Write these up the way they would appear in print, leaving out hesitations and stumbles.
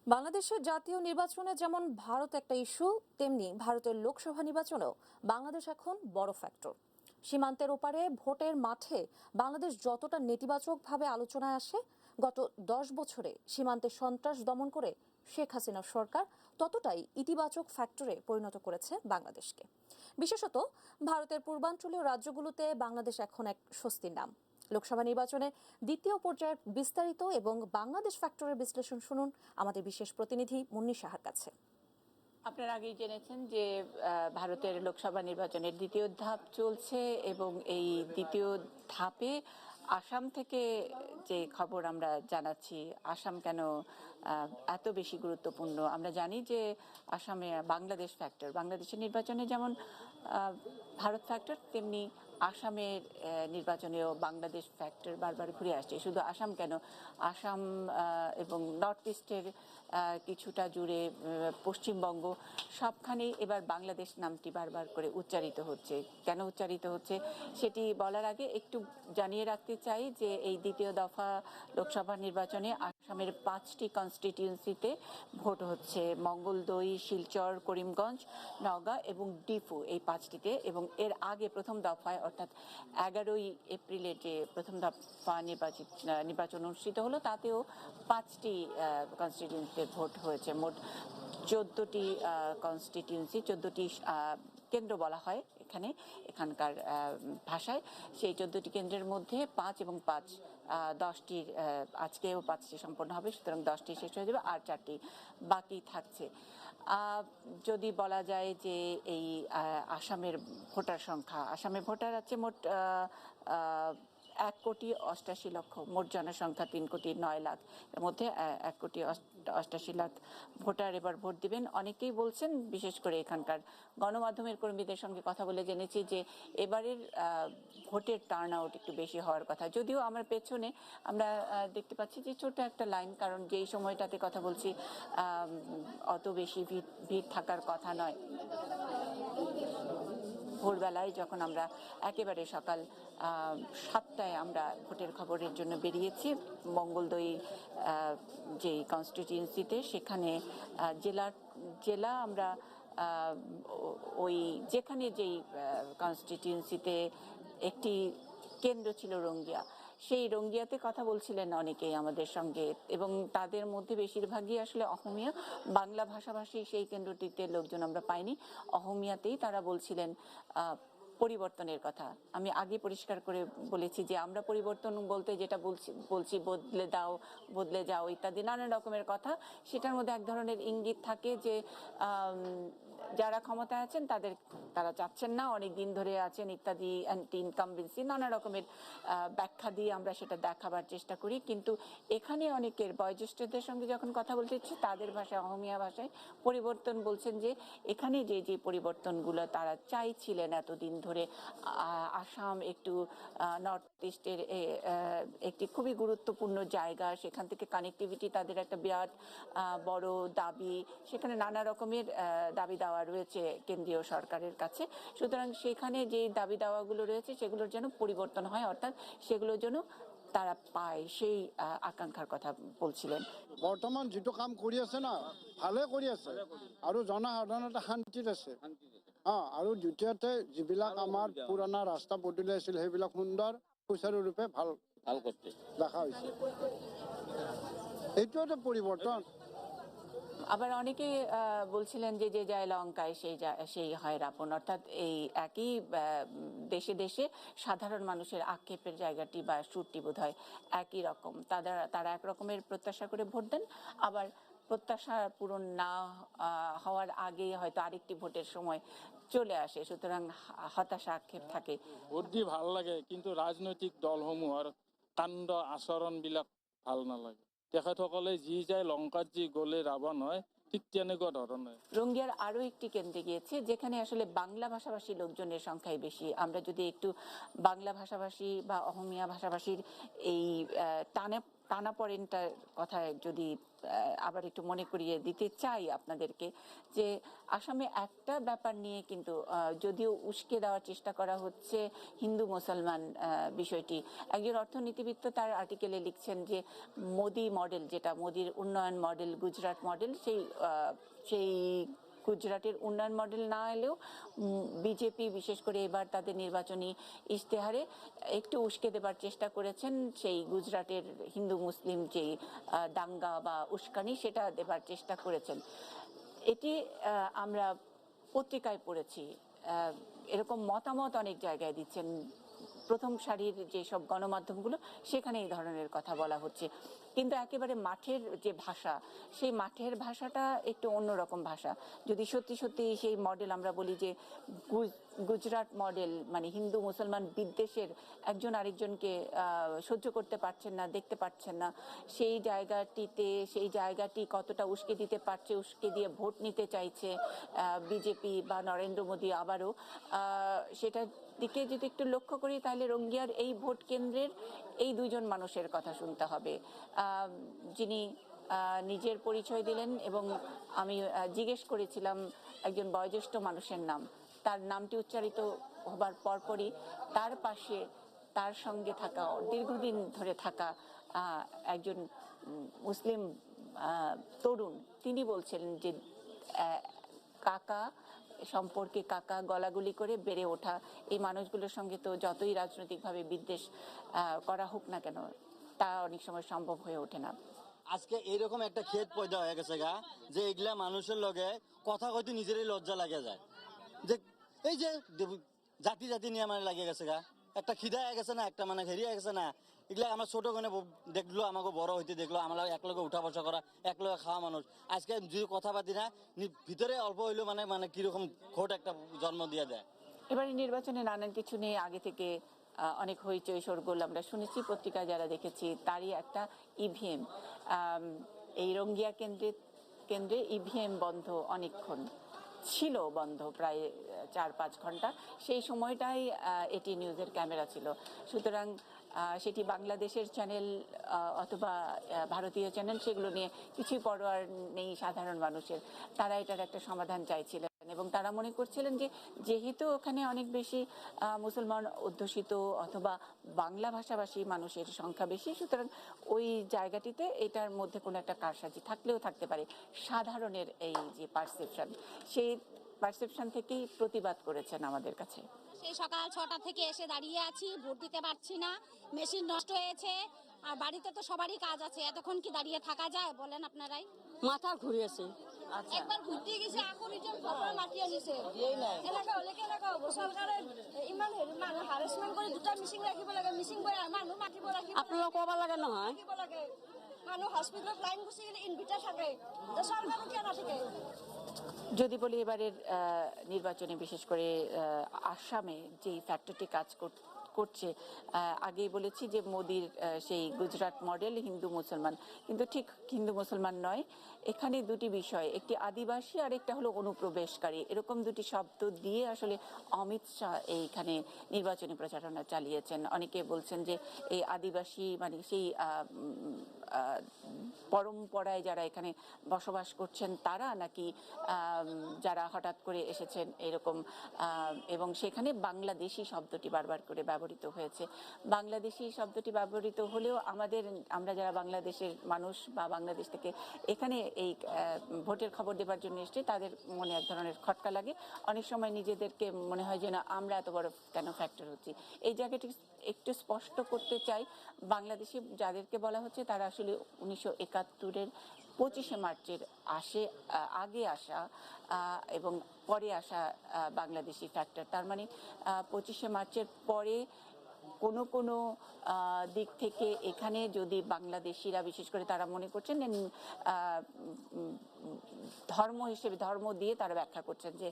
বাংলাদেশের জাতীয় নির্বাচনে যেমন ভারত একটা ইস্যু, তেমনি ভারতের লোকসভা নির্বাচনেও বাংলাদেশ এখন বড় ফ্যাক্টর। সীমান্তের ওপারে ভোটের মাঠে বাংলাদেশ যতটা নেতিবাচকভাবে আলোচনায় আসে, গত 10 বছরে সীমান্তে সন্ত্রাস দমন করে শেখ হাসিনার সরকার ততটাই ইতিবাচক ফ্যাক্টরে পরিণত করেছে বাংলাদেশকে। বিশেষত ভারতের পূর্বাঞ্চলীয় রাজ্যগুলোতে বাংলাদেশ এখন এক স্বস্তির নাম। লোকসভা নির্বাচনের দ্বিতীয় পর্যায়ের বিস্তারিত এবং বাংলাদেশ ফ্যাক্টরের বিশ্লেষণ শুনুন আমাদের বিশেষ প্রতিনিধি মুন্নি সাহার কাছে। আপনারা আগেই জেনেছেন যে ভারতের লোকসভা নির্বাচনের দ্বিতীয় ধাপ চলছে এবং এই দ্বিতীয় ধাপে আসাম থেকে যে খবর আমরা জানাচ্ছি, আসাম কেন এত বেশি গুরুত্বপূর্ণ। আমরা জানি যে আসামে বাংলাদেশ ফ্যাক্টর, বাংলাদেশের নির্বাচনে যেমন ভারত ফ্যাক্টর, তেমনি আসামের নির্বাচনেও বাংলাদেশ ফ্যাক্টর বারবার ঘুরে আসছে। শুধু আসাম কেন, আসাম এবং নর্থ ইস্টের কিছুটা জুড়ে পশ্চিমবঙ্গ, সবখানেই এবার বাংলাদেশ নামটি বারবার করে উচ্চারিত হচ্ছে। কেন উচ্চারিত হচ্ছে সেটি বলার আগে একটু জানিয়ে রাখতে চাই যে এই দ্বিতীয় দফা লোকসভা নির্বাচনে আসামের 5টি কনস্টিটিউয়েন্সিতে ভোট হচ্ছে। মঙ্গলদৈ, শিলচর, করিমগঞ্জ, নওগাঁ এবং ডিফু, এই 5টিতে। এবং এর আগে প্রথম দফায় অর্থাৎ 11ই এপ্রিলে যে প্রথম দফা নির্বাচন অনুষ্ঠিত হলো, তাতেও 5টি কনস্টিটিউয়েন্সিতে ভোট হয়েছে। মোট 14টি কনস্টিটিউয়েন্সি, 14টি কেন্দ্র বলা হয় এখানকার ভাষায়। সেই 14টি কেন্দ্রের মধ্যে 5 এবং 5 10টির আজকেও 5টি সম্পন্ন হবে, সুতরাং 10টি শেষ হয়ে যাবে, আর 4টি বাকি থাকছে। যদি বলা যায় যে এই আসামের ভোটার সংখ্যা, আসামে ভোটার আছে মোট 1,88,00,000, মোট জনসংখ্যা 3,09,00,000, এর মধ্যে 1,88,00,000 ভোটার এবার ভোট দিবেন। অনেকেই বলছেন, বিশেষ করে এখানকার গণমাধ্যমের কর্মীদের সঙ্গে কথা বলে জেনেছি যে এবারের ভোটের টার্ন আউট একটু বেশি হওয়ার কথা। যদিও আমার পেছনে আমরা দেখতে পাচ্ছি যে ছোট একটা লাইন, কারণ যেই সময়টাতে কথা বলছি অত বেশি ভিড় থাকার কথা নয়। ভোরবেলায় যখন আমরা একেবারে সকাল 7টায় আমরা ভোটের খবরের জন্য বেরিয়েছি মঙ্গলদৈ যেই কনস্টিটিউয়েন্সিতে, সেখানে জেলা আমরা ওই যেখানে যেই কনস্টিটিউয়েন্সিতে একটি কেন্দ্র ছিল রঙ্গিয়া, সেই রঙ্গিয়াতে কথা বলছিলেন অনেকেই আমাদের সঙ্গে, এবং তাদের মধ্যে বেশিরভাগই আসলে অহমিয়া, বাংলা ভাষাভাষী সেই কেন্দ্রটিতে লোকজন আমরা পাইনি। অহমিয়াতেই তারা বলছিলেন পরিবর্তনের কথা। আমি আগে পরিষ্কার করে বলেছি যে আমরা পরিবর্তন বলতে যেটা বলছি বদলে যাও ইত্যাদি নানান রকমের কথা। সেটার মধ্যে এক ধরনের ইঙ্গিত থাকে যে যারা ক্ষমতায় আছেন তারা চাচ্ছেন না, অনেক দিন ধরে আছেন ইত্যাদি, অ্যান্টি ইনকামবেন্সি, নানা রকমের ব্যাখ্যা দিয়ে আমরা সেটা দেখাবার চেষ্টা করি। কিন্তু এখানে অনেকের বয়োজ্যেষ্ঠদের সঙ্গে যখন কথা বলতেছি, তাদের ভাষায়, অহমিয়া ভাষায় পরিবর্তন বলছেন যে এখানে যে পরিবর্তনগুলো তারা চাইছিলেন এতদিন ধরে, আসাম একটু নর্থ ইস্টের একটি খুবই গুরুত্বপূর্ণ জায়গা, সেখান থেকে কানেক্টিভিটি তাদের একটা বিরাট বড় দাবি, সেখানে নানা রকমের দাবি দাওয়া রয়েছে কেন্দ্রীয় সরকারের কাছে। সুতরাং সেখানে যে দাবি দাওয়াগুলো রয়েছে সেগুলোর যেন পরিবর্তন হয়, অর্থাৎ সেগুলোর জন্য তারা পায়, সেই আকাঙ্ক্ষার কথা বলছিলেন। বৰ্তমান যিটো কাম কৰি আছে না, ভালে কৰি আছে আৰু জনসাধাৰণতে শান্তিত আছে। আৰু দ্বিতীয়তে যিবিলাক আমাৰ পুৰণা ৰাস্তা পদূলি আছিল সেইবিলাক সুন্দৰ সুচাৰুৰূপে ভাল করতে দেখা হৈছে। এইটো একটা পরিবর্তন। আবার অনেকে বলছিলেন যে যে যায় লঙ্কায় সেই হয় রাবণ, অর্থাৎ এই একই দেশে দেশে সাধারণ মানুষের আক্ষেপের জায়গাটি বা সুরটি বোধ হয় একই রকম। তারা এক রকমের প্রত্যাশা করে ভোট দেন, আবার প্রত্যাশা পূরণ না হওয়ার আগে হয়তো আরেকটি ভোটের সময় চলে আসে, সুতরাং হতাশা আক্ষেপ থাকে। ভোট দি ভাল লাগে, কিন্তু ৰাজনৈতিক দলসমূহৰ কাণ্ড আচৰণবিলাক ভাল নালাগে। তেখেতসকলে যি যায় লঙ্কাত যি গলে রাবণ হয়, ঠিক তেনেকুৱা ধৰণৰ। রঙ্গিয়ার আরো একটি কেন্দ্রে গিয়েছে যেখানে আসলে বাংলা ভাষাভাষী লোকজনের সংখ্যাই বেশি। আমরা যদি একটু বাংলা ভাষাভাষী বা অহমিয়া ভাষাভাষীর এই টানাপোড়েনটার কথা যদি আবার একটু মনে করিয়ে দিতে চাই আপনাদেরকে, যে আসামে একটা ব্যাপার নিয়ে কিন্তু যদিও উস্কে দেওয়ার চেষ্টা করা হচ্ছে হিন্দু মুসলমান বিষয়টি, একজন অর্থনীতিবিদ তার আর্টিকেলে লিখছেন যে মোদি মডেল, যেটা মোদির উন্নয়ন মডেল, গুজরাট মডেল, সেই গুজরাটের উন্নয়ন মডেল না এলেও বিজেপি বিশেষ করে এবার তাদের নির্বাচনী ইশতেহারে একটু উস্কে দেবার চেষ্টা করেছেন সেই গুজরাটের হিন্দু মুসলিম যেই দাঙ্গা বা উস্কানি, সেটা দেবার চেষ্টা করেছেন। এটি আমরা পত্রিকায় পড়েছি, এরকম মতামত অনেক জায়গায় দিচ্ছেন, প্রথম সারির যেসব গণমাধ্যমগুলো সেখানে এই ধরনের কথা বলা হচ্ছে। কিন্তু একেবারে মাঠের যে ভাষা, সেই মাঠের ভাষাটা একটু অন্যরকম ভাষা। যদি সত্যি সত্যি সেই মডেল আমরা বলি যে গুজরাট মডেল, মানে হিন্দু মুসলমান বিদ্বেষের, একজন আরেকজনকে সহ্য করতে পারছেন না, দেখতে পাচ্ছেন না, সেই জায়গাটি কতটা উস্কে দিতে পারছে, উস্কে দিয়ে ভোট নিতে চাইছে বিজেপি বা নরেন্দ্র মোদী আবারও, সেটার দিকে যদি একটু লক্ষ্য করি তাহলে রঙ্গিয়ার এই ভোট কেন্দ্রের এই দুইজন মানুষের কথা শুনতে হবে, যিনি নিজের পরিচয় দিলেন এবং আমি জিজ্ঞেস করেছিলাম একজন বয়োজ্যেষ্ঠ মানুষের নাম, তার নামটি উচ্চারিত হবার পরপরই তার পাশে তার সঙ্গে থাকা, দীর্ঘদিন ধরে থাকা একজন মুসলিম তরুণ, তিনি বলছিলেন যে কাকা সম্পর্কে, কাকা গলাগুলি করে বেড়ে ওঠা এই মানুষগুলোর সঙ্গে তো যতই রাজনৈতিকভাবে বিদ্বেষ করা হোক না কেন, তা অনেক সময় সম্ভব হয়ে ওঠে না। আজকে এইরকম একটা ক্ষেত পয়দা হয়ে গেছে গা, যে এগুলা মানুষের লগে কথা কইতে নিজেরই লজ্জা লাগে যায়, যে এই যে জাতি জাতি নিয়ে আমার লাগিয়ে গেছে গা, একটা খিদা হয়ে গেছে না, একটা মানে হেরিয়ে গেছে না, এগুলা আমার ছোট কোনে দেখলো, আমাকে বড় হইতে দেখলো, আমরা একলগে উঠা বসা করা, একলগে খাওয়া মানুষ, আজকে যদি কথা পাতি না ভিতরে অল্প হইলেও মানে মানে কিরকম খোট একটা জন্ম দিয়ে দেয়। এবারে নির্বাচনে নানান কিছু নিয়ে আগে থেকে অনেক হইচই শোরগোল আমরা শুনেছি, পত্রিকায় যারা দেখেছি, তারই একটা ইভিএম, এই রঙ্গিয়া কেন্দ্রে ইভিএম বন্ধ অনেকক্ষণ ছিল, বন্ধ প্রায় 4-5 ঘন্টা, সেই সময়টাই এটি নিউজের ক্যামেরা ছিল। সুতরাং সেটি বাংলাদেশের চ্যানেল অথবা ভারতীয় চ্যানেল, সেগুলো নিয়ে কিছুই পরোয়ার নেই সাধারণ মানুষের, তারা এটার একটা সমাধান চাইছিলেন এবং তারা মনে করছিলেন যে যেহেতু ওখানে অনেক বেশি মুসলমান অধ্যুষিত অথবা বাংলা ভাষাভাষী মানুষের সংখ্যা বেশি, সুতরাং ওই জায়গাটিতে এটার মধ্যে কোনো একটা কারসাজি থাকলেও থাকতে পারে। সাধারণের এই যে পারসেপশন, সেই পারসেপশন থেকেই প্রতিবাদ করেছেন আমাদের কাছে। সেই সকাল 6টা থেকে এসে দাঁড়িয়ে আছি, ভোট দিতে পারছি না, মেশিন নষ্ট হয়েছে, আর বাড়িতে তো সবারই কাজ আছে, এতক্ষণ কি দাঁড়িয়ে থাকা যায় বলেন আপনারাই? মাথা ঘুরিয়েছে। একবার ঘুরতে গেছে আকরিজন খবর মাটিয়ে নিছে এলাকা হলে কেনেকা হব, সরকারে ইমান মানুহ হারাসমেন্ট করে দুটা মিচিং রাখিব লাগে, মিচিং বই মানুহ মাতিব লাগিব, আপনারা কব লাগে নহয়, রাখিব লাগে, মানুহ হসপিটালত লাইন গুচি গেলে ইনভিটার থাকে, সরকারও কেন থাকে? যদি বলি এবারের নির্বাচনে বিশেষ করে আসামে যেই ফ্যাক্টরটি কাজ করছে, আগেই বলেছি যে মোদির সেই গুজরাট মডেল হিন্দু মুসলমান, কিন্তু ঠিক হিন্দু মুসলমান নয়, এখানে দুটি বিষয়, একটি আদিবাসী আর একটা হলো অনুপ্রবেশকারী, এরকম দুটি শব্দ দিয়ে আসলে অমিত শাহ এইখানে নির্বাচনী প্রচারণা চালিয়েছেন। অনেকে বলছেন যে এই আদিবাসী মানে সেই পরম্পরায় যারা এখানে বসবাস করছেন তারা, নাকি যারা হঠাৎ করে এসেছেন এরকম, এবং সেখানে বাংলাদেশি শব্দটি বারবার করে ব্যবহৃত হয়েছে। বাংলাদেশি শব্দটি ব্যবহৃত হলেও আমরা যারা বাংলাদেশের মানুষ বা বাংলাদেশ থেকে এখানে এই ভোটের খবর দেবার জন্য এসেছে, তাদের মনে এক ধরনের খটকা লাগে, অনেক সময় নিজেদেরকে মনে হয় যে না, আমরা এত বড় কেন ফ্যাক্টর হচ্ছি। এই জায়গাটি একটু স্পষ্ট করতে চাই, বাংলাদেশি যাদেরকে বলা হচ্ছে তারা আসলে 1971-এর 25শে মার্চের আগে আসা এবং পরে আসা বাংলাদেশি ফ্যাক্টর। তার মানে 25শে মার্চের পরে কোনো দিক থেকে এখানে যদি বাংলাদেশিরা, বিশেষ করে তারা মনে করছেন ধর্ম হিসেবে, ধর্ম দিয়ে তারা ব্যাখ্যা করছেন যে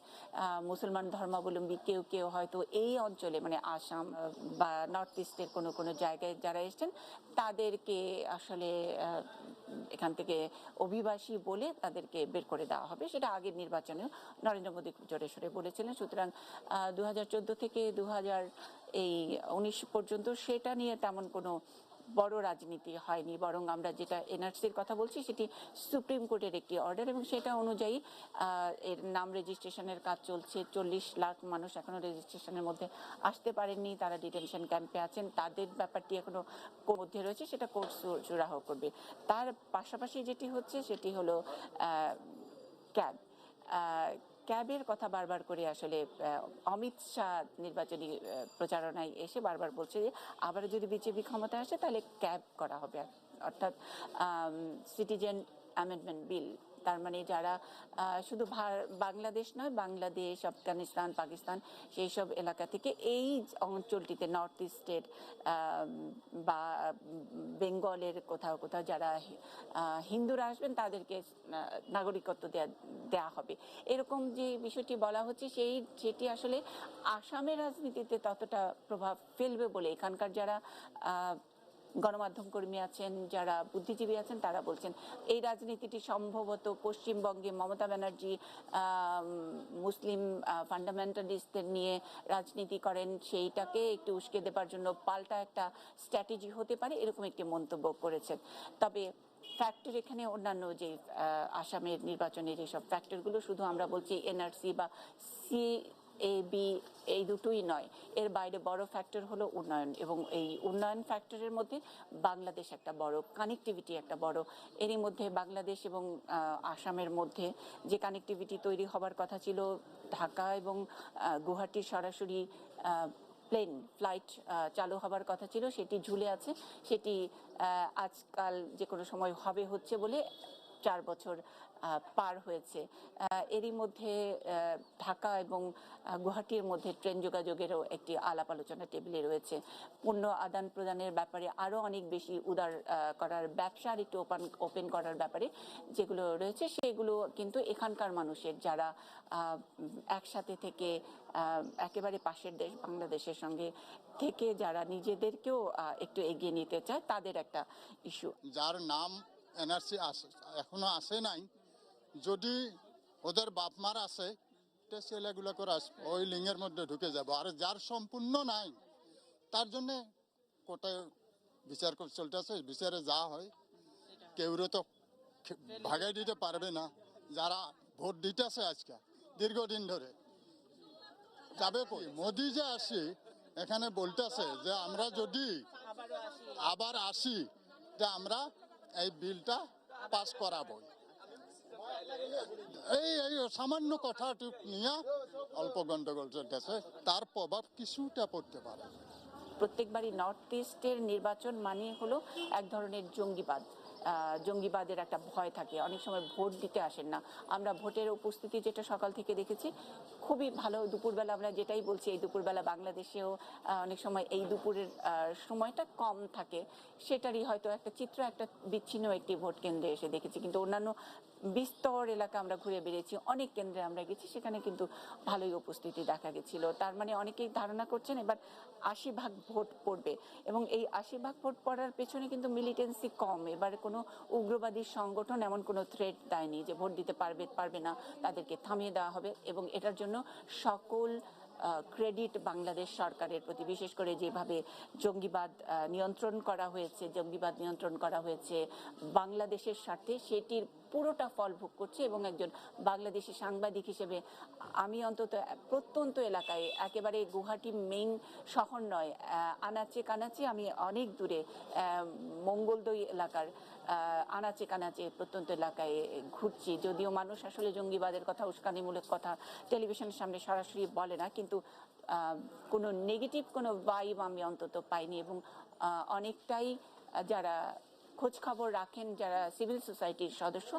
মুসলমান ধর্মাবলম্বী কেউ হয়তো এই অঞ্চলে মানে আসাম বা নর্থ ইস্টের কোনো জায়গায় যারা এসছেন তাদেরকে আসলে এখান থেকে অভিবাসী বলে তাদেরকে বের করে দেওয়া হবে। সেটা আগের নির্বাচনেও নরেন্দ্র মোদী জোরে সোরে বলেছিলেন। সুতরাং 2014 থেকে 2019 পর্যন্ত সেটা নিয়ে তেমন কোনো বড় রাজনীতি হয়নি, বরং আমরা যেটা এনআরসির কথা বলছি সেটি সুপ্রিম কোর্টের একটি অর্ডার এবং সেটা অনুযায়ী এর নাম রেজিস্ট্রেশনের কাজ চলছে। 40 লাখ মানুষ এখনো রেজিস্ট্রেশনের মধ্যে আসতে পারেননি, তারা ডিটেনশন ক্যাম্পে আছেন, তাদের ব্যাপারটি এখনো মধ্যে রয়েছে, সেটা কোর্ট সুরাহ করবে। তার পাশাপাশি যেটি হচ্ছে সেটি হলো ক্যাব। ক্যাবের কথা বারবার করে আসলে অমিত শাহ নির্বাচনী প্রচারণায় এসে বারবার বলছে যে আবার যদি বিজেপি ক্ষমতায় আসে তাহলে ক্যাব করা হবে, অর্থাৎ সিটিজেন অ্যামেন্ডমেন্ট বিল। তার মানে যারা শুধু বাংলাদেশ নয়, বাংলাদেশ, আফগানিস্তান, পাকিস্তান সেই সব এলাকা থেকে এই অঞ্চলটিতে নর্থ ইস্টের বা বেঙ্গলের কোথাও কোথাও যারা হিন্দুরা আসবেন তাদেরকে নাগরিকত্ব দেয়া হবে, এরকম যে বিষয়টি বলা হচ্ছে সেটি আসলে আসামের রাজনীতিতে ততটা প্রভাব ফেলবে বলে এখানকার যারা গণমাধ্যম কর্মী আছেন, যারা বুদ্ধিজীবী আছেন, তারা বলছেন এই রাজনীতিটি সম্ভবত পশ্চিমবঙ্গে মমতা ব্যানার্জি মুসলিম ফান্ডামেন্টালিস্টদের নিয়ে রাজনীতি করেন, সেইটাকে একটু উস্কে দেবার জন্য পাল্টা একটা স্ট্র্যাটেজি হতে পারে, এরকম একটি মন্তব্য করেছেন। তবে ফ্যাক্টর এখানে অন্যান্য যে আসামের নির্বাচনের যেসব ফ্যাক্টরগুলো, শুধু আমরা বলছি এনআরসি বা সিএবি এই দুটোই নয়, এর বাইরে বড় ফ্যাক্টর হলো উন্নয়ন, এবং এই উন্নয়ন ফ্যাক্টরের মধ্যে বাংলাদেশ একটা বড়, কানেক্টিভিটি একটা বড়। এরই মধ্যে বাংলাদেশ এবং আসামের মধ্যে যে কানেক্টিভিটি তৈরি হবার কথা ছিল, ঢাকা এবং গুয়াহাটির সরাসরি প্লেন ফ্লাইট চালু হবার কথা ছিল, সেটি ঝুলে আছে। সেটি আজকাল যে কোনো সময় হচ্ছে বলে 4 বছর পার হয়েছে। এরই মধ্যে ঢাকা এবং গুয়াহাটির মধ্যে ট্রেন যোগাযোগেরও একটি আলাপ আলোচনা টেবিলে রয়েছে। পণ্য আদান প্রদানের ব্যাপারে আরও অনেক বেশি উদার করার, ব্যবসার একটু ওপেন করার ব্যাপারে যেগুলো রয়েছে, সেগুলো কিন্তু এখানকার মানুষের যারা একসাথে থেকে একেবারে পাশের দেশ বাংলাদেশের সঙ্গে থেকে যারা নিজেদেরকেও একটু এগিয়ে নিতে চায়, তাদের একটা ইস্যু। যার নাম এনআরসি এখনো আসে নাই, যদি ওদের বাপ মার আসে ছেলেগুলো করে ওই লিঙ্গের মধ্যে ঢুকে যাব, আর যার সম্পূর্ণ নাই তার জন্যে কোর্টে বিচার চলতেছে, বিচারে যা হয় কেউরে তো ভাগাই দিতে পারবে না। যারা ভোট দিতেছে আজকে দীর্ঘদিন ধরে যাবে কই? মোদি যে আসি এখানে বলতেছে যে আমরা যদি আবার আসি যে আমরা এই বিলটা পাস করাবো, এই সামান্য কথাটি নিয়ে অল্প গন্ডগোল চলতেছে, তার প্রভাব কিছুটা পড়তে পারে। প্রত্যেকবারই নর্থ ইস্টের নির্বাচন মানে হলো এক ধরনের জঙ্গিবাদের একটা ভয় থাকে, অনেক সময় ভোট দিতে আসেন না। আমরা ভোটের উপস্থিতি যেটা সকাল থেকে দেখেছি খুবই ভালো। দুপুরবেলা আমরা যেটাই বলছি, এই দুপুরবেলা বাংলাদেশেও অনেক সময় এই দুপুরের সময়টা কম থাকে, সেটারই হয়তো একটা চিত্র, একটা বিচ্ছিন্ন একটি ভোট কেন্দ্রে এসে দেখেছি। কিন্তু অন্যান্য বিস্তর এলাকা আমরা ঘুরে বেরিয়েছি, অনেক কেন্দ্রে আমরা গেছি, সেখানে কিন্তু ভালোই উপস্থিতি দেখা গেছিল। তার মানে অনেকেই ধারণা করছেন এবার 80% ভোট পড়বে, এবং এই 80% ভোট পড়ার পেছনে কিন্তু মিলিটেন্সি কম। এবারে কোনো উগ্রবাদী সংগঠন এমন কোনো থ্রেট দেয়নি যে ভোট দিতে পারবে না, তাদেরকে থামিয়ে দেওয়া হবে, এবং এটার জন্য সকল ক্রেডিট বাংলাদেশ সরকারের প্রতি। বিশেষ করে যেভাবে জঙ্গিবাদ নিয়ন্ত্রণ করা হয়েছে বাংলাদেশের স্বার্থে, সেটির পুরোটা ফল ভোগ করছে। এবং একজন বাংলাদেশি সাংবাদিক হিসেবে আমি অন্তত প্রত্যন্ত এলাকায়, একেবারে গুয়াহাটি মেইন শহর নয়, আনাচে কানাচে, আমি অনেক দূরে মঙ্গলদৈ এলাকার আনাচে কানাচে প্রত্যন্ত এলাকায় ঘুরছি। যদিও মানুষ আসলে জঙ্গিবাদের কথা, উস্কানিমূলক কথা টেলিভিশনের সামনে সরাসরি বলে না, কিন্তু কোনো নেগেটিভ কোনো ভাইব আমি অন্তত পাইনি। এবং অনেকটাই যারা খোঁজ খবর রাখেন, যারা সিভিল সোসাইটির সদস্য,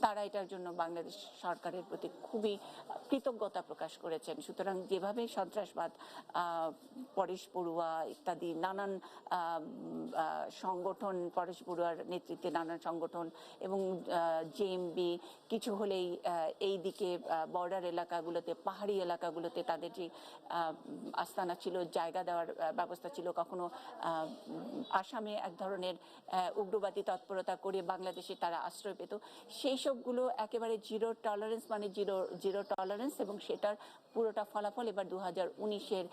তারা এটার জন্য বাংলাদেশ সরকারের প্রতি খুবই কৃতজ্ঞতা প্রকাশ করেছেন। সুতরাং যেভাবে সন্ত্রাসবাদ, পরেশ বড়ুয়া ইত্যাদি নানান সংগঠন, পরেশ বড়ুয়ার নেতৃত্বে নানান সংগঠন এবং জেএমবি কিছু হলেই এই দিকে বর্ডার এলাকাগুলোতে, পাহাড়ি এলাকাগুলোতে তাদের যে আস্তানা ছিল, জায়গা দেওয়ার ব্যবস্থা ছিল, কখনো আসামে এক ধরনের উগ্রবাদী জিহাদি তৎপরতা করে বাংলাদেশে তারা আশ্রয় পেত, সেই সবগুলো একেবারে জিরো টলারেন্স, মানে জিরো টলারেন্স, এবং সেটার পুরোটা ফলাফল এবার 2019-এর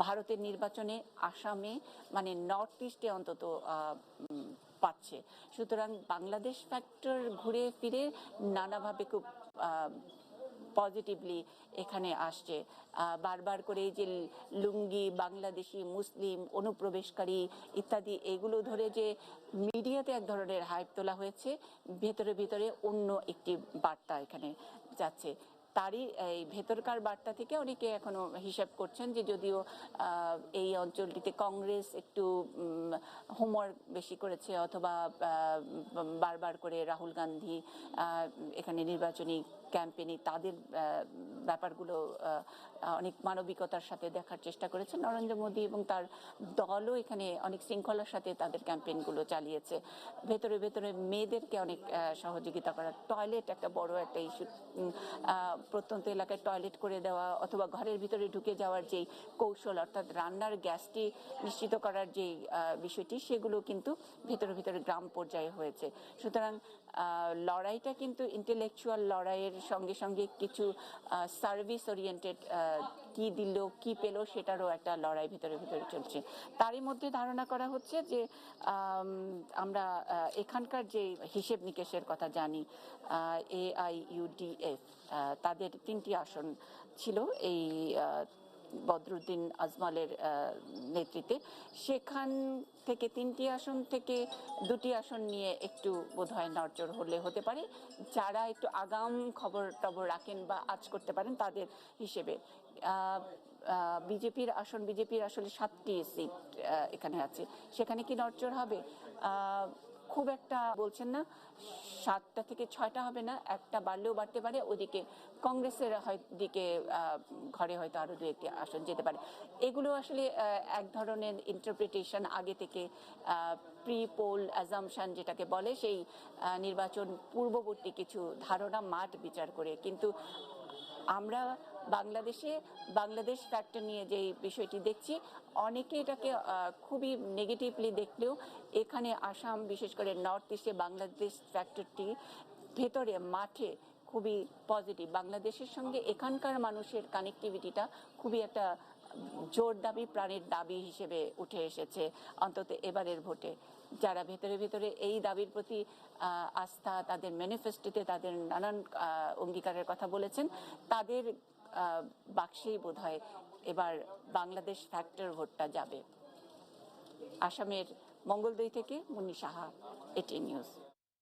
ভারতের নির্বাচনে আসামে, মানে নর্থ ইস্টে অন্তত পাচ্ছে। সুতরাং বাংলাদেশ ফ্যাক্টর ঘুরে ফিরে নানাভাবে খুব পজিটিভলি এখানে আসছে। বারবার করে এই যে লুঙ্গি, বাংলাদেশি, মুসলিম, অনুপ্রবেশকারী ইত্যাদি এগুলো ধরে যে মিডিয়াতে এক ধরনের হাইপ তোলা হয়েছে, ভেতরে ভেতরে অন্য একটি বার্তা এখানে যাচ্ছে। তারই এই ভেতরকার বার্তা থেকে অনেকে এখনো হিসাব করছেন যে যদিও এই অঞ্চলটিতে কংগ্রেস একটু হোমওয়ার্ক বেশি করেছে, অথবা বারবার করে রাহুল গান্ধী এখানে নির্বাচনী ক্যাম্পেইনে তাদের ব্যাপারগুলো অনেক মানবিকতার সাথে দেখার চেষ্টা করেছে, নরেন্দ্র মোদী এবং তার দলও এখানে অনেক শৃঙ্খলার সাথে তাদের ক্যাম্পেইনগুলো চালিয়েছে। ভেতরে ভেতরে মেয়েদেরকে অনেক সহযোগিতা করা, টয়লেট একটা বড় একটা ইস্যু, প্রত্যন্ত এলাকায় টয়লেট করে দেওয়া অথবা ঘরের ভিতরে ঢুকে যাওয়ার যেই কৌশল, অর্থাৎ রান্নার গ্যাসটি নিশ্চিত করার যেই বিষয়টি, সেগুলো কিন্তু ভেতরে ভেতরে গ্রাম পর্যায়ে হয়েছে। সুতরাং লড়াইটা কিন্তু ইন্টেলেকচুয়াল লড়াইয়ের সঙ্গে সঙ্গে কিছু সার্ভিস ওরিয়েন্টেড, কি দিল কি পেল সেটারও একটা লড়াই ভিতরে ভিতরে চলছে। তারই মধ্যে ধারণা করা হচ্ছে যে আমরা এখানকার যে হিসেব নিকেশের কথা জানি, AIUDF তাদের 3টি আসন ছিল এই বদরুদ্দিন আজমলের নেতৃত্বে, সেখান থেকে 3টি আসন থেকে 2টি আসন নিয়ে একটু বোধহয় নড়চড় হলে হতে পারে, যারা একটু আগাম খবর টবর রাখেন বা আজ করতে পারেন তাদের হিসেবে। বিজেপির আসলে 7টি সিট এখানে আছে, সেখানে কি নড়চড় হবে? খুব একটা বলছেন না, 7টা থেকে 6টা হবে না, একটা বাড়লেও বাড়তে পারে। ওদিকে কংগ্রেসের দিকে ঘরে হয়তো আরো 2-1টি আসন যেতে পারে। এগুলো আসলে এক ধরনের ইন্টারপ্রিটেশন, আগে থেকে প্রি পোল অ্যাজাম্পশন যেটাকে বলে, সেই নির্বাচন পূর্ববর্তী কিছু ধারণা মাঠ বিচার করে। কিন্তু আমরা বাংলাদেশ ফ্যাক্টর নিয়ে যে বিষয়টি দেখছি, অনেকে এটাকে খুবই নেগেটিভলি দেখলেও এখানে আসাম, বিশেষ করে নর্থ ইস্টে বাংলাদেশ ফ্যাক্টরটি ভেতরে মাঠে খুবই পজিটিভ। বাংলাদেশের সঙ্গে এখানকার মানুষের কানেক্টিভিটিটা খুবই একটা জোর দাবি, প্রাণের দাবি হিসেবে উঠে এসেছে অন্তত এবারের ভোটে। যারা ভেতরে ভেতরে এই দাবির প্রতি আস্থা, তাদের ম্যানিফেস্টোতে তাদের নানান অঙ্গীকারের কথা বলেছেন, তাদের বাক্সেই বোধহয় এবার বাংলাদেশ ফ্যাক্টর ভোটটা যাবে। আসামের মঙ্গলদৈ থেকে মুন্নি সাহা, ATN নিউজ।